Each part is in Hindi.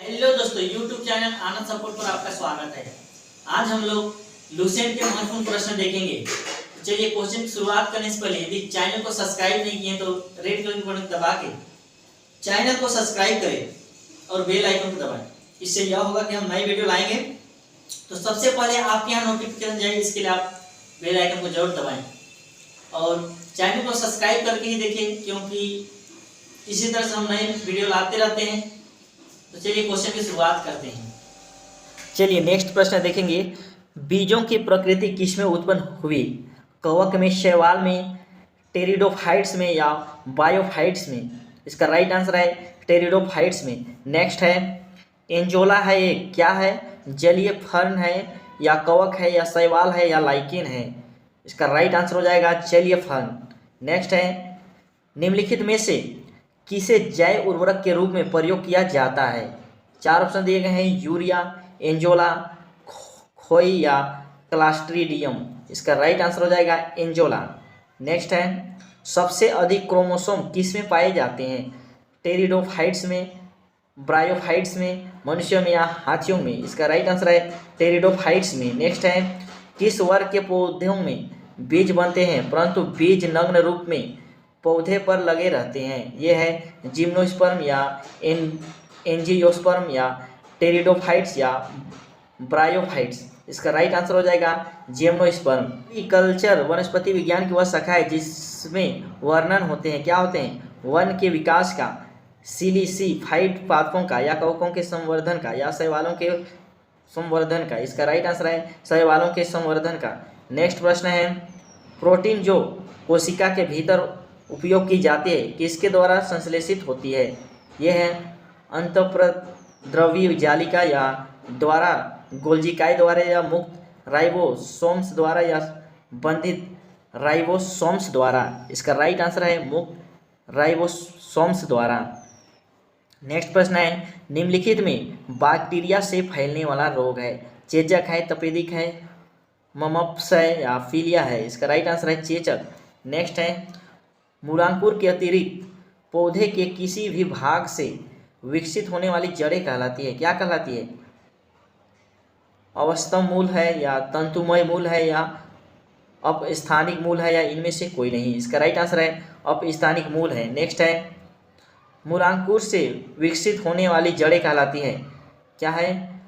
हेलो दोस्तों, YouTube चैनल आनंद सपोर्ट पर आपका स्वागत है। आज हम लोग लुसेंट के महत्वपूर्ण प्रश्न देखेंगे। तो चलिए क्वेश्चन की शुरुआत करने से पहले यदि चैनल को सब्सक्राइब नहीं किए तो रेड कलर के बटन दबा के चैनल को सब्सक्राइब करें और बेल आइकन को दबाएं। इससे यह होगा कि हम नई वीडियो लाएंगे तो सबसे पहले आपके यहाँ नोटिफिकेशन जाएगी। इसके लिए आप बेल आइकन को जरूर दबाएं और चैनल को सब्सक्राइब करके ही देखें, क्योंकि इसी तरह से हम नए वीडियो लाते रहते हैं। तो चलिए क्वेश्चन की शुरुआत करते हैं। चलिए नेक्स्ट प्रश्न देखेंगे। बीजों की प्रकृति किसमें उत्पन्न हुई? कवक में, शैवाल में, टेरिडोफाइट्स में या बायोफाइट्स में? इसका राइट आंसर है टेरिडोफाइट्स में। नेक्स्ट है एंजोला है, ये क्या है? जलीय फर्न है या कवक है या शैवाल है या लाइकेन है? इसका राइट आंसर हो जाएगा जलीय फर्न। नेक्स्ट है निम्नलिखित में से किसे जैव उर्वरक के रूप में प्रयोग किया जाता है? चार ऑप्शन दिए गए हैं, यूरिया, एंजोला, खोई या क्लास्ट्रीडियम। इसका राइट आंसर हो जाएगा एंजोला। नेक्स्ट है सबसे अधिक क्रोमोसोम किस में पाए जाते हैं? टेरिडोफाइट्स में, ब्रायोफाइट्स में, मनुष्यों में या हाथियों में? इसका राइट आंसर है टेरिडोफाइट्स में। नेक्स्ट है किस वर्ग के पौधों में बीज बनते हैं परंतु बीज नग्न रूप में पौधे पर लगे रहते हैं? ये है जिम्नोस्पर्म या एंजियोस्पर्म या टेरिडोफाइट्स या ब्रायोफाइट्स। इसका राइट आंसर हो जाएगा जिम्नोस्पर्म। एग्रीकल्चर वनस्पति विज्ञान की वह शाखा है जिसमें वर्णन होते हैं, क्या होते हैं? वन के विकास का, सिलिसिफाइड पादपों का या कवकों के संवर्धन का या शैवालों के संवर्धन का? इसका राइट आंसर है शैवालों के संवर्धन का। नेक्स्ट प्रश्न है प्रोटीन जो कोशिका के भीतर उपयोग की जाती है किसके द्वारा संश्लेषित होती है? यह है अंतःप्रद्रवी जालिका या द्वारा, गोल्जिकाई द्वारा या मुक्त राइबोसोम्स द्वारा या बंधित राइबोसोम्स द्वारा? इसका राइट आंसर है मुक्त राइबोसोम्स द्वारा। नेक्स्ट प्रश्न है निम्नलिखित में बैक्टीरिया से फैलने वाला रोग है? चेचक है, तपेदिक है, ममप्स है या फीलिया है? इसका राइट आंसर है चेचक। नेक्स्ट है मूलांकुर के अतिरिक्त पौधे के किसी भी भाग से विकसित होने वाली जड़ें कहलाती है, क्या कहलाती है? अवस्तम मूल है या तंतुमय मूल है या अपस्थानिक मूल है या इनमें से कोई नहीं? इसका राइट आंसर है अपस्थानिक मूल है। नेक्स्ट है मूलांकुर से विकसित होने वाली जड़ें कहलाती है, क्या है?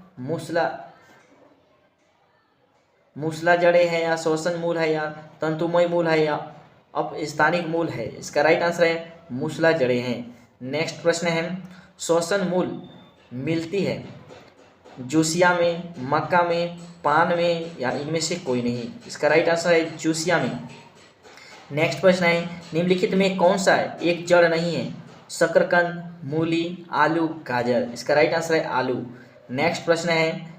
मूसला जड़ें है या श्वसन मूल है या तंतुमय मूल है या अपस्थानिक मूल है? इसका राइट आंसर है मूसला जड़ें हैं। नेक्स्ट प्रश्न है श्वसन मूल मिलती है जूसिया में, मक्का में, पान में या इनमें से कोई नहीं? इसका राइट आंसर है जूसिया में। नेक्स्ट प्रश्न है निम्नलिखित में कौन सा एक जड़ नहीं है? शकरकंद, मूली, आलू, गाजर? इसका राइट आंसर है आलू। नेक्स्ट प्रश्न है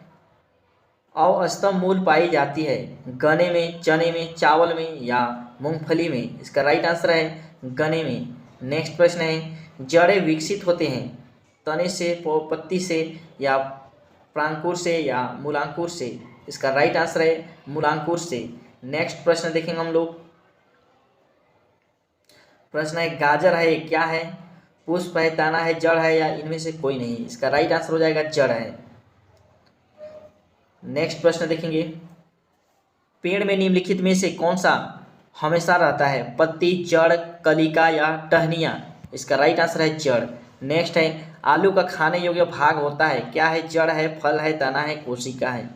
अवस्तम मूल पाई जाती है गन्ने में, चने में, चावल में या मूंगफली में? इसका राइट आंसर है गन्ने में। नेक्स्ट प्रश्न है जड़ें विकसित होते हैं तने से, पत्ती से या प्रांकुर से या मूलांकुर से? इसका राइट आंसर है मूलांकुर से। नेक्स्ट प्रश्न देखेंगे हम लोग। प्रश्न है गाजर है, क्या है? पुष्प है, तना है, जड़ है या इनमें से कोई नहीं? इसका राइट आंसर हो जाएगा जड़ है। नेक्स्ट प्रश्न देखेंगे पेड़ में निम्नलिखित में से कौन सा हमेशा रहता है? पत्ती, जड़, कलिका या टहनियाँ? इसका राइट आंसर है जड़। नेक्स्ट है आलू का खाने योग्य भाग होता है, क्या है? जड़ है, फल है, तना है, कोशिका है?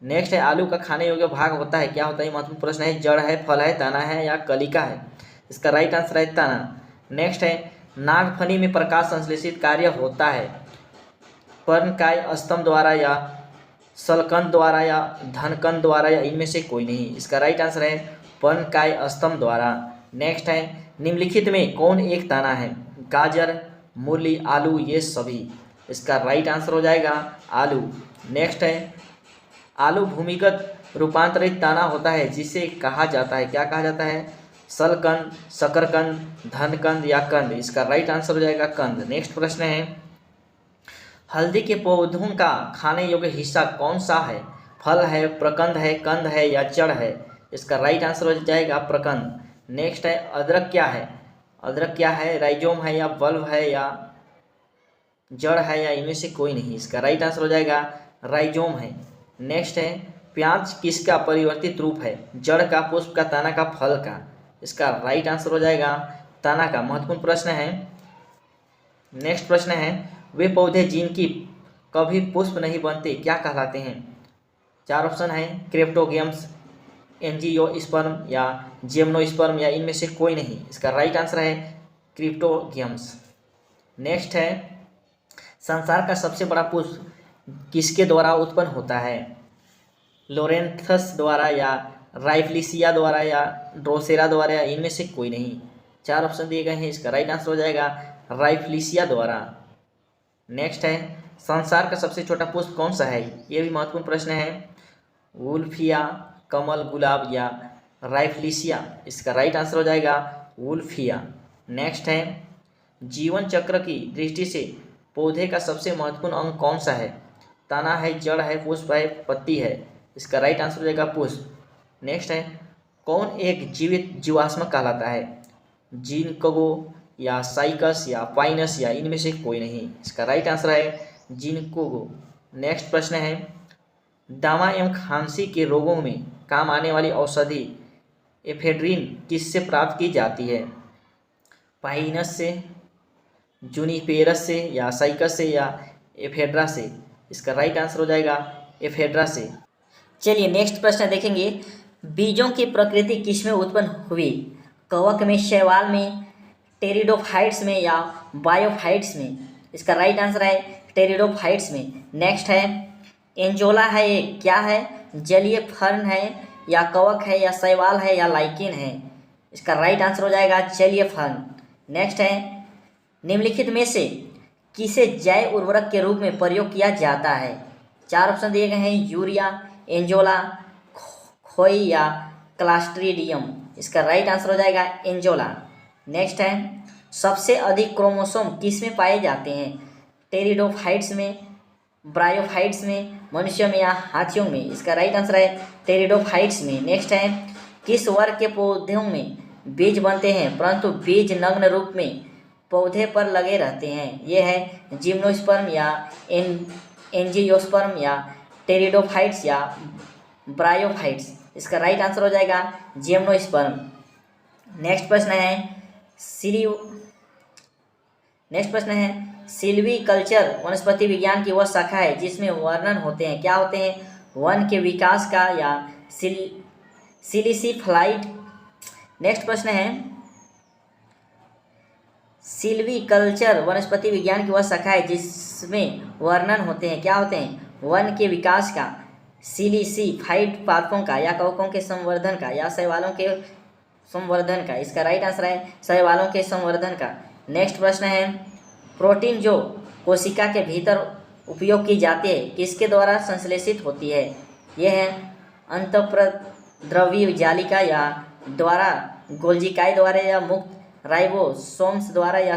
नेक्स्ट है आलू का खाने योग्य भाग होता है, क्या होता है? महत्वपूर्ण प्रश्न है। जड़ है, फल है, तना है या कलिका है? इसका राइट आंसर है तना। नेक्स्ट है नागफनी में प्रकाश संश्लेषित कार्य होता है पर्णकाय स्तंभ द्वारा या शलकंद द्वारा या धनकंद द्वारा या इनमें से कोई नहीं? इसका राइट आंसर है पर्णकाय स्तंभ द्वारा। नेक्स्ट है निम्नलिखित में कौन एक तना है? गाजर, मूली, आलू, ये सभी? इसका राइट आंसर हो जाएगा आलू। नेक्स्ट है आलू भूमिगत रूपांतरित तना होता है जिसे कहा जाता है, क्या कहा जाता है? शलकंद, शकरकंद, धनकंद या कंद? इसका राइट आंसर हो जाएगा कंद। नेक्स्ट प्रश्न है हल्दी के पौधों का खाने योग्य हिस्सा कौन सा है? फल है, प्रकंद है, कंद है या जड़ है? इसका राइट आंसर हो जाएगा प्रकंद। नेक्स्ट है अदरक क्या है? अदरक क्या है? राइजोम है या बल्ब है या जड़ है या इनमें से कोई नहीं? इसका राइट आंसर हो जाएगा राइजोम है। नेक्स्ट है प्याज किसका परिवर्तित रूप है? जड़ का, पुष्प का, तना का, फल का? इसका राइट आंसर हो जाएगा तना का। महत्वपूर्ण प्रश्न है। नेक्स्ट प्रश्न है वे पौधे जिनकी कभी पुष्प नहीं बनते क्या कहलाते हैं? 4 ऑप्शन है क्रिप्टोगेम्स, एंजियोस्पर्म या जिम्नोस्पर्म या इनमें से कोई नहीं? इसका राइट आंसर है क्रिप्टोगेम्स। नेक्स्ट है संसार का सबसे बड़ा पुष्प किसके द्वारा उत्पन्न होता है? लोरेंथस द्वारा या राइफलिसिया द्वारा या ड्रोसेरा द्वारा या इनमें से कोई नहीं? 4 ऑप्शन दिए गए हैं, इसका राइट आंसर हो जाएगा राइफलिसिया द्वारा। नेक्स्ट है संसार का सबसे छोटा पुष्प कौन सा है? ये भी महत्वपूर्ण प्रश्न है। वुल्फिया, कमल, गुलाब या राइफलिसिया? इसका राइट आंसर हो जाएगा वुल्फिया। नेक्स्ट है जीवन चक्र की दृष्टि से पौधे का सबसे महत्वपूर्ण अंग कौन सा है? तना है, जड़ है, पुष्प है, पत्ती है? इसका राइट आंसर हो जाएगा पुष्प। नेक्स्ट है कौन एक जीवित जीवाश्म कहलाता है? जिनकोगो या साइकस या पाइनस या इनमें से कोई नहीं? इसका राइट आंसर है जिनकोगो। नेक्स्ट प्रश्न है दमा एवं खांसी के रोगों में काम आने वाली औषधि एफेड्रिन किससे प्राप्त की जाती है? पाइनस से, जूनिपेरस से या साइकस से या एफेड्रा से? इसका राइट आंसर हो जाएगा एफेड्रा से। चलिए नेक्स्ट प्रश्न देखेंगे बीजों की प्रकृति किसमें उत्पन्न हुई? कवक में, शैवाल में, टेरिडोफाइट्स में या बायोफाइट्स में? इसका राइट आंसर है टेरिडोफाइट्स में। नेक्स्ट है एंजोला है, ये क्या है? जलीय फर्न है या कवक है या शैवाल है या लाइकेन है? इसका राइट आंसर हो जाएगा जलीय फर्न। नेक्स्ट है निम्नलिखित में से किसे जैव उर्वरक के रूप में प्रयोग किया जाता है? 4 ऑप्शन दिए गए हैं यूरिया, एंजोला, खोई या क्लास्ट्रीडियम? इसका राइट आंसर हो जाएगा एंजोला। नेक्स्ट है सबसे अधिक क्रोमोसोम किस में पाए जाते हैं? टेरिडोफाइट्स में, ब्रायोफाइट्स में, मनुष्य में या हाथियों में? इसका राइट आंसर है टेरिडोफाइट्स में। नेक्स्ट है किस वर्ग के पौधों में बीज बनते हैं परंतु बीज नग्न रूप में पौधे पर लगे रहते हैं? ये है जिम्नोस्पर्म या एंजियोस्पर्म या टेरिडोफाइट्स या ब्रायोफाइट्स? इसका राइट आंसर हो जाएगा जिम्नोस्पर्म। नेक्स्ट प्रश्न है सिल्वीकल्चर वनस्पति विज्ञान की वह शाखा है जिसमें वर्णन होते हैं, क्या होते हैं? वन के विकास का या सिलिसिफ्लाइट? नेक्स्ट प्रश्न है सिल्वीकल्चर वनस्पति विज्ञान की वह शाखा है जिसमें वर्णन होते हैं, क्या होते हैं? वन के विकास का, सिलिसिफाइड पादपों का या कवकों के संवर्धन का या शैवालों के संवर्धन का? इसका राइट आंसर है शैवालों के संवर्धन का। नेक्स्ट प्रश्न है प्रोटीन जो कोशिका के भीतर उपयोग की जाती है किसके द्वारा संश्लेषित होती है? यह है अंतःप्रद्रव्य जालिका या द्वारा, गोल्जिकाई द्वारा या मुक्त राइबोसोम्स द्वारा या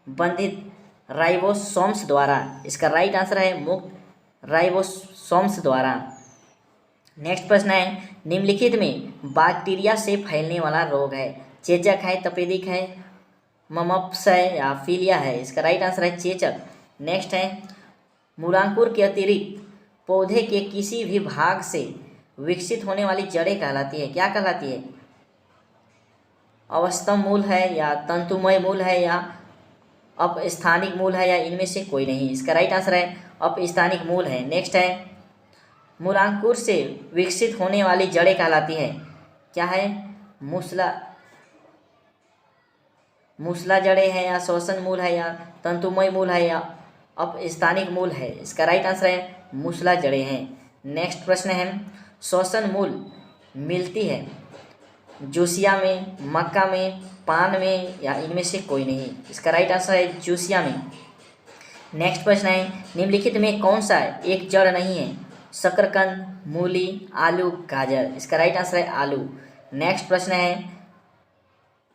बंधित राइबोसोम्स द्वारा? इसका राइट आंसर है मुक्त राइबोसोम्स द्वारा। नेक्स्ट प्रश्न है निम्नलिखित में बैक्टीरिया से फैलने वाला रोग है? चेचक है, तपेदिक है, ममप्स है या फीलिया है? इसका राइट आंसर है चेचक। नेक्स्ट है मूलांकुर के अतिरिक्त पौधे के किसी भी भाग से विकसित होने वाली जड़ें कहलाती है, क्या कहलाती है? अवस्तम मूल है या तंतुमय मूल है या अपस्थानिक मूल है या इनमें से कोई नहीं? इसका राइट आंसर है अपस्थानिक मूल है। नेक्स्ट है मूलांकुर से विकसित होने वाली जड़ें कहलाती है, क्या है? मूसला जड़ें हैं या श्वसन मूल है या तंतुमय मूल है या अपस्थानिक मूल है? इसका राइट आंसर है मूसला जड़ें हैं। नेक्स्ट प्रश्न है श्वसन मूल मिलती है जूसिया में, मक्का में, पान में या इनमें से कोई नहीं? इसका राइट आंसर है जूसिया में। नेक्स्ट प्रश्न है निम्नलिखित में कौन सा एक जड़ नहीं है? शकरकंद, मूली, आलू, गाजर? इसका राइट आंसर है आलू। नेक्स्ट प्रश्न है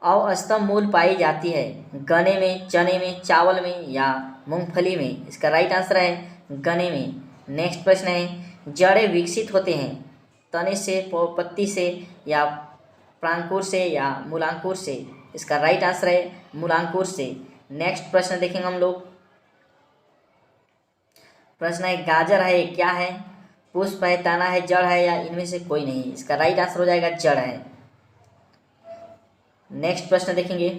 अवस्तम मूल पाई जाती है गन्ने में, चने में, चावल में या मूंगफली में? इसका राइट आंसर है गन्ने में। नेक्स्ट प्रश्न है जड़ें विकसित होते हैं तने से, पत्ती से या प्रांकुर से या मूलांकुर से? इसका राइट आंसर है मूलांकुर से। नेक्स्ट प्रश्न देखेंगे हम लोग प्रश्न है गाजर है, क्या है, पुष्प है, तना है, जड़ है या इनमें से कोई नहीं। इसका राइट आंसर हो जाएगा जड़ है। नेक्स्ट प्रश्न देखेंगे।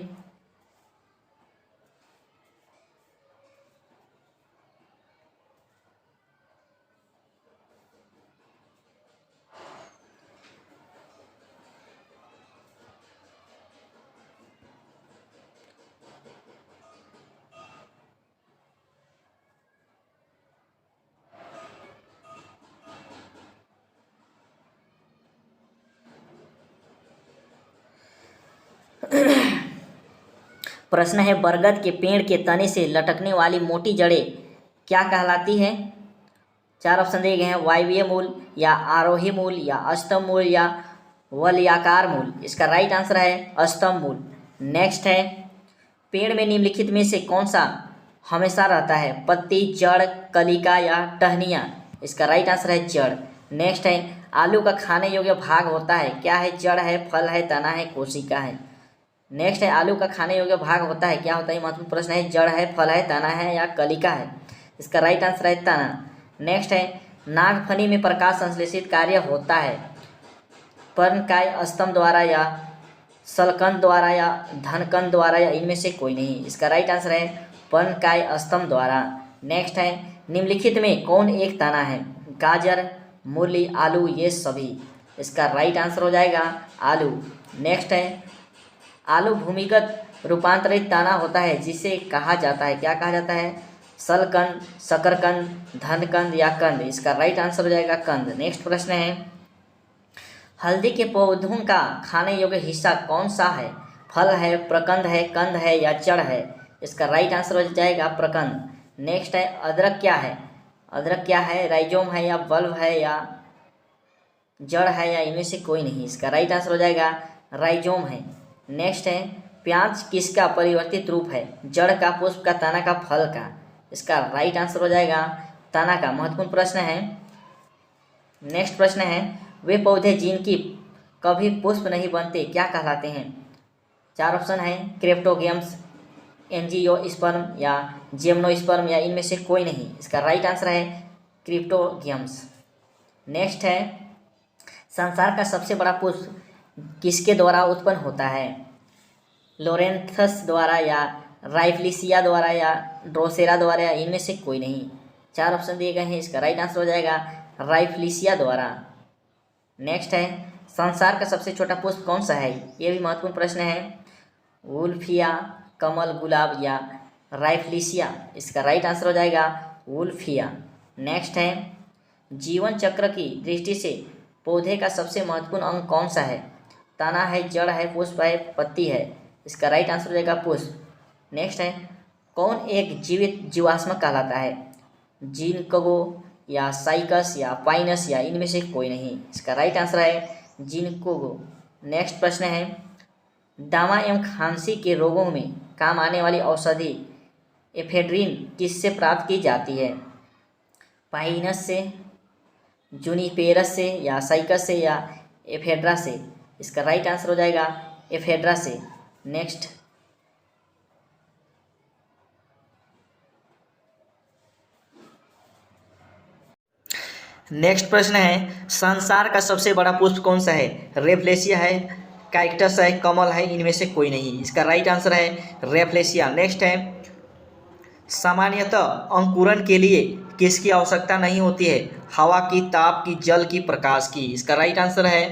प्रश्न है बरगद के पेड़ के तने से लटकने वाली मोटी जड़ें क्या कहलाती है। चार ऑप्शन दिए गए हैं, वायवीय मूल या आरोही मूल या अष्टम मूल या वलयाकार मूल। इसका राइट आंसर है अष्टम मूल। नेक्स्ट है पेड़ में निम्नलिखित में से कौन सा हमेशा रहता है, पत्ती, जड़, कलिका या टहनियाँ। इसका राइट आंसर है जड़। नेक्स्ट है आलू का खाने योग्य भाग होता है, क्या है, जड़ है, फल है, तना है, कोशिका है। नेक्स्ट है आलू का खाने योग्य भाग होता है, क्या होता है, महत्वपूर्ण प्रश्न है, जड़ है, फल है, तना है या कलिका है। इसका राइट आंसर है तना। नेक्स्ट है नागफनी में प्रकाश संश्लेषित कार्य होता है, पर्णकाय स्तंभ द्वारा या शलकंद द्वारा या धनकंद द्वारा या इनमें से कोई नहीं। इसका राइट आंसर है पर्णकाय स्तंभ द्वारा। नेक्स्ट है निम्नलिखित में कौन एक तना है, गाजर, मूली, आलू, ये सभी। इसका राइट आंसर हो जाएगा आलू। नेक्स्ट है आलू भूमिगत रूपांतरित तना होता है जिसे कहा जाता है, क्या कहा जाता है, शलकंद, शकरकंद, धनकंद या कंद। इसका राइट आंसर हो जाएगा कंद। नेक्स्ट प्रश्न है हल्दी के पौधों का खाने योग्य हिस्सा कौन सा है, फल है, प्रकंद है, कंद है या जड़ है। इसका राइट आंसर हो जाएगा प्रकंद। नेक्स्ट है अदरक क्या है, अदरक क्या है, राइजोम है या बल्ब है या जड़ है या इनमें से कोई नहीं। इसका राइट आंसर हो जाएगा राइजोम है। नेक्स्ट है प्याज किसका परिवर्तित रूप है, जड़ का, पुष्प का, तना का, फल का। इसका राइट आंसर हो जाएगा तना का। महत्वपूर्ण प्रश्न है। नेक्स्ट प्रश्न है वे पौधे जिनकी कभी पुष्प नहीं बनते क्या कहलाते हैं। चार ऑप्शन है क्रेप्टोगेम्स, एंजियोस्पर्म या जिम्नोस्पर्म या इनमें से कोई नहीं। इसका राइट आंसर है क्रिप्टोगेम्स। नेक्स्ट है संसार का सबसे बड़ा पुष्प किसके द्वारा उत्पन्न होता है, लोरेंथस द्वारा या राइफ्लिसिया द्वारा या ड्रोसेरा द्वारा या इनमें से कोई नहीं। चार ऑप्शन दिए गए हैं, इसका राइट आंसर हो जाएगा राइफ्लिसिया द्वारा। नेक्स्ट है संसार का सबसे छोटा पुष्प कौन सा है, ये भी महत्वपूर्ण प्रश्न है, वुल्फिया, कमल, गुलाब या राइफ्लिसिया। इसका राइट आंसर हो जाएगा वुल्फिया। नेक्स्ट है जीवन चक्र की दृष्टि से पौधे का सबसे महत्वपूर्ण अंग कौन सा है, तना है, जड़ है, पुष्प है, पत्ती है। इसका राइट आंसर हो जाएगा पुष्प। नेक्स्ट है कौन एक जीवित जीवाश्म कहलाता है, जिनकगो या साइकस या पाइनस या इनमें से कोई नहीं। इसका राइट आंसर है जिनकोगो। नेक्स्ट प्रश्न है दमा एवं खांसी के रोगों में काम आने वाली औषधि एफेड्रिन किससे प्राप्त की जाती है, पाइनस से, जूनिपेरस से या साइकस से या एफेड्रा से। इसका राइट आंसर हो जाएगा एफेड्रा से। नेक्स्ट प्रश्न है संसार का सबसे बड़ा पुष्प कौन सा है, रेफ्लेसिया है, कैक्टस है, कमल है, इनमें से कोई नहीं। इसका राइट आंसर है रेफ्लेसिया। नेक्स्ट है सामान्यतः अंकुरण के लिए किसकी आवश्यकता नहीं होती है, हवा की, ताप की, जल की, प्रकाश की। इसका राइट आंसर है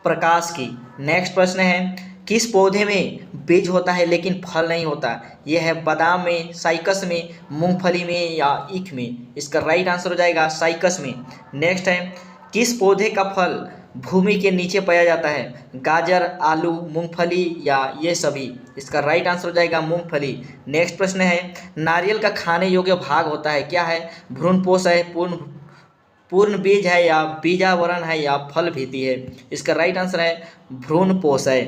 प्रकाश की। नेक्स्ट प्रश्न है किस पौधे में बीज होता है लेकिन फल नहीं होता, यह है बादाम में, साइकस में, मूंगफली में या ईख में। इसका राइट आंसर हो जाएगा साइकस में। नेक्स्ट है किस पौधे का फल भूमि के नीचे पाया जाता है, गाजर, आलू, मूंगफली या ये सभी। इसका राइट आंसर हो जाएगा मूंगफली। नेक्स्ट प्रश्न है नारियल का खाने योग्य भाग होता है, क्या है, भ्रूणपोष है, पूर्ण बीज है या बीजावरण है या फल भीति है। इसका राइट आंसर है भ्रूणपोष है।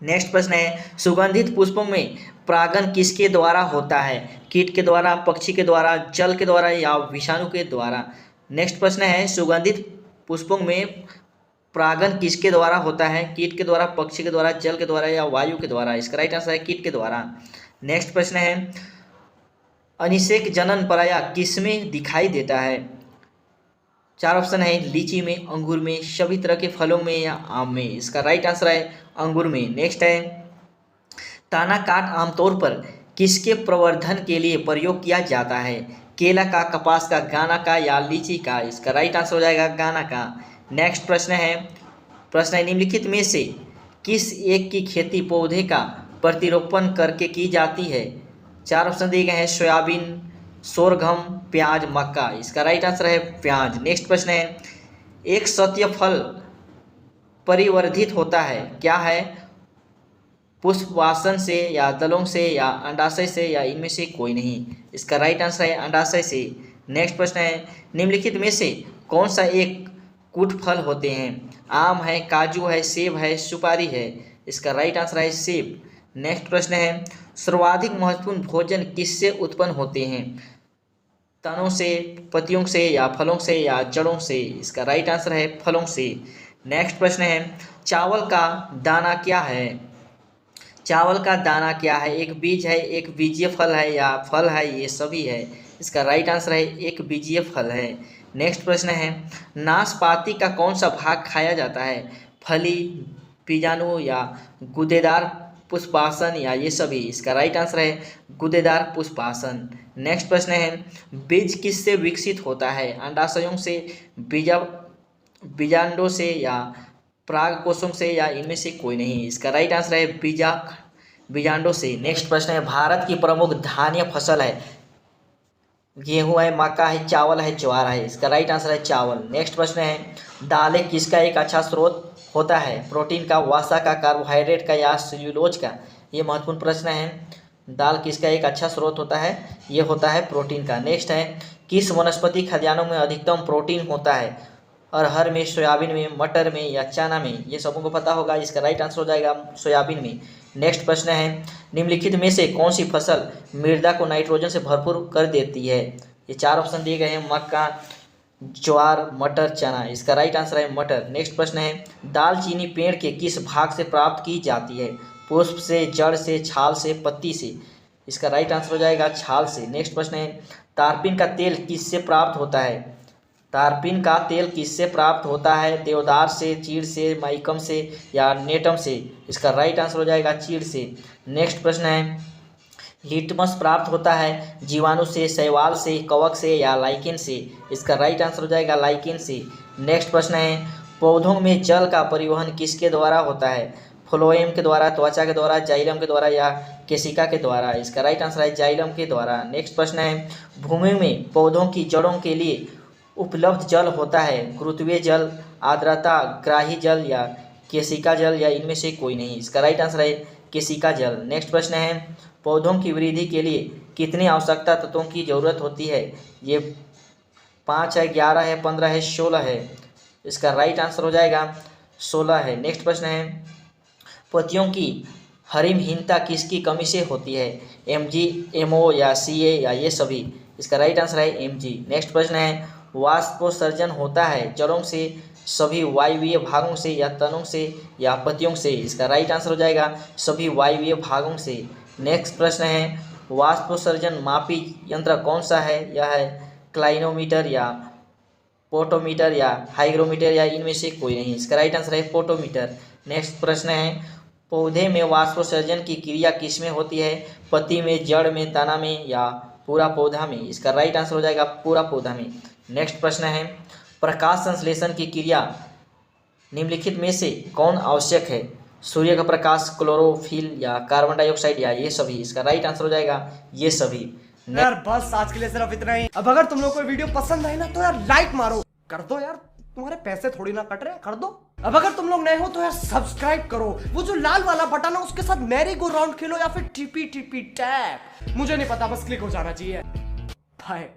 नेक्स्ट प्रश्न है सुगंधित पुष्पों में परागण किसके द्वारा होता है, कीट के द्वारा, पक्षी के द्वारा, जल के द्वारा या विषाणु के द्वारा। नेक्स्ट प्रश्न है सुगंधित पुष्पों में परागण किसके द्वारा होता है, कीट के द्वारा, पक्षी के द्वारा, जल के द्वारा या वायु के द्वारा। इसका राइट आंसर है कीट के द्वारा। नेक्स्ट प्रश्न है अनिषेक जनन प्रायः किसमें दिखाई देता है? 4 ऑप्शन है, लीची में, अंगूर में, सभी तरह के फलों में या आम में। इसका राइट आंसर है अंगूर में। नेक्स्ट है, ताना काट आमतौर पर किसके प्रवर्धन के लिए प्रयोग किया जाता है? केला का, कपास का, गाना का या लीची का? इसका राइट आंसर हो जाएगा गाना का। नेक्स्ट प्रश्न है निम्नलिखित में से किस एक की खेती पौधे का प्रतिरोपण करके की जाती है? 4 ऑप्शन दिए गए हैं, सोयाबीन, सोरगम, प्याज, मक्का। इसका राइट आंसर है प्याज। नेक्स्ट प्रश्न है, एक सत्य फल परिवर्धित होता है, क्या है? पुष्पवासन से या दलों से या अंडाशय से या इनमें से कोई नहीं। इसका राइट आंसर है अंडाशय से। नेक्स्ट प्रश्न है, निम्नलिखित में से कौन सा एक कूट फल होते हैं? आम है, काजू है, सेब है, सुपारी है। इसका राइट आंसर है सेब। नेक्स्ट प्रश्न है, सर्वाधिक महत्वपूर्ण भोजन किससे उत्पन्न होते हैं? तनों से, पत्तियों से या फलों से या जड़ों से? इसका राइट आंसर है फलों से। नेक्स्ट प्रश्न है, चावल का दाना क्या है? चावल का दाना क्या है? एक बीज है, एक बीजीय फल है या फल है, ये सभी है। इसका राइट आंसर है एक बीजीय फल है। नेक्स्ट प्रश्न है, नाशपाती का कौन सा भाग खाया जाता है? फली, बीजाणु या गूदेदार पुष्पासन या ये सभी? इसका राइट आंसर है गूदेदार पुष्पासन। नेक्स्ट प्रश्न है, बीज किससे विकसित होता है? अंडाशयों से, बीजांडों से या परागकोशों से या इनमें से कोई नहीं। इसका राइट आंसर है बीजांडों से। नेक्स्ट प्रश्न है, भारत की प्रमुख धान्य फसल है? गेहूं है, मक्का है, चावल है, ज्वार है। इसका राइट आंसर है चावल। नेक्स्ट प्रश्न है, दालें किसका एक अच्छा स्रोत होता है? प्रोटीन का, वसा का, कार्बोहाइड्रेट का या सेल्यूलोज का? ये महत्वपूर्ण प्रश्न है। दाल किसका एक अच्छा स्रोत होता है? ये होता है प्रोटीन का। नेक्स्ट है, किस वनस्पति खाद्यान्नों में अधिकतम प्रोटीन होता है? अरहर में, सोयाबीन में, मटर में या चना में? ये सबको पता होगा। इसका राइट आंसर हो जाएगा सोयाबीन में। नेक्स्ट प्रश्न है, निम्नलिखित में से कौन सी फसल मृदा को नाइट्रोजन से भरपूर कर देती है? ये 4 ऑप्शन दिए गए हैं, मक्का, ज्वार, मटर, चना। इसका राइट आंसर है मटर। नेक्स्ट प्रश्न है, दालचीनी पेड़ के किस भाग से प्राप्त की जाती है? पुष्प से, जड़ से, छाल से, पत्ती से? इसका राइट आंसर हो जाएगा छाल से। नेक्स्ट प्रश्न है, तारपीन का तेल किससे प्राप्त होता है? तारपीन का तेल किससे प्राप्त होता है? देवदार से, चीड़ से, माइकम से या नेटम से? इसका राइट आंसर हो जाएगा चीड़ से। नेक्स्ट प्रश्न है, लिटमस प्राप्त होता है जीवाणु से, शैवाल से, कवक से या लाइकेन से? इसका राइट आंसर हो जाएगा लाइकेन से। नेक्स्ट प्रश्न है, पौधों में जल का परिवहन किसके द्वारा होता है? फ्लोएम के द्वारा, त्वचा के द्वारा, जाइलम के द्वारा या केशिका के द्वारा? इसका राइट आंसर है जाइलम के द्वारा। नेक्स्ट प्रश्न है, भूमि में पौधों की जड़ों के लिए उपलब्ध जल होता है? गुरुत्वीय जल, आर्द्रता, ग्राही जल या केशिका जल या इनमें से कोई नहीं? इसका राइट आंसर है केशिका जल। नेक्स्ट प्रश्न है, पौधों की वृद्धि के लिए कितने आवश्यकता तत्वों की जरूरत होती है? ये 5 है, 11 है, 15 है, 16 है। इसका राइट आंसर हो जाएगा 16 है। नेक्स्ट प्रश्न है, पत्तियों की हरिमहीनता किसकी कमी से होती है? Mg, MO या Ca या ये सभी? इसका राइट आंसर है Mg। नेक्स्ट प्रश्न है, वाष्पोत्सर्जन होता है जड़ों से, सभी वायवीय भागों से या तनों से या पत्तियों से? इसका राइट आंसर हो जाएगा सभी वायवीय भागों से। नेक्स्ट प्रश्न है, वाष्पोत्सर्जन मापी यंत्र कौन सा है? यह है क्लाइनोमीटर या पोटोमीटर या हाइग्रोमीटर या इनमें से कोई नहीं? इसका राइट आंसर है पोटोमीटर। नेक्स्ट प्रश्न है, पौधे में वाष्पोत्सर्जन की क्रिया किसमें होती है? पत्ती में, जड़ में, तना में या पूरा पौधा में? इसका राइट आंसर हो जाएगा पूरा पौधा में। नेक्स्ट प्रश्न है, प्रकाश संश्लेषण की क्रिया निम्नलिखित में से कौन आवश्यक है? सूर्य का प्रकाश, क्लोरोफिल या कार्बन डाइऑक्साइड या ये सभी? इसका राइट आंसर हो जाएगा ये सभी। यार बस आज के लिए सिर्फ इतना ही। अब अगर तुम लोग को वीडियो पसंद आई ना तो यार लाइक मारो, कर दो यार, तुम्हारे पैसे थोड़ी ना कट रहे, कर दो। अब अगर तुम लोग नए हो तो यार सब्सक्राइब करो, वो जो लाल वाला बटन है उसके साथ मैरी गो राउंड खेलो या फिर टीपी टैप, मुझे नहीं पता, बस क्लिक हो जाना चाहिए। बाय।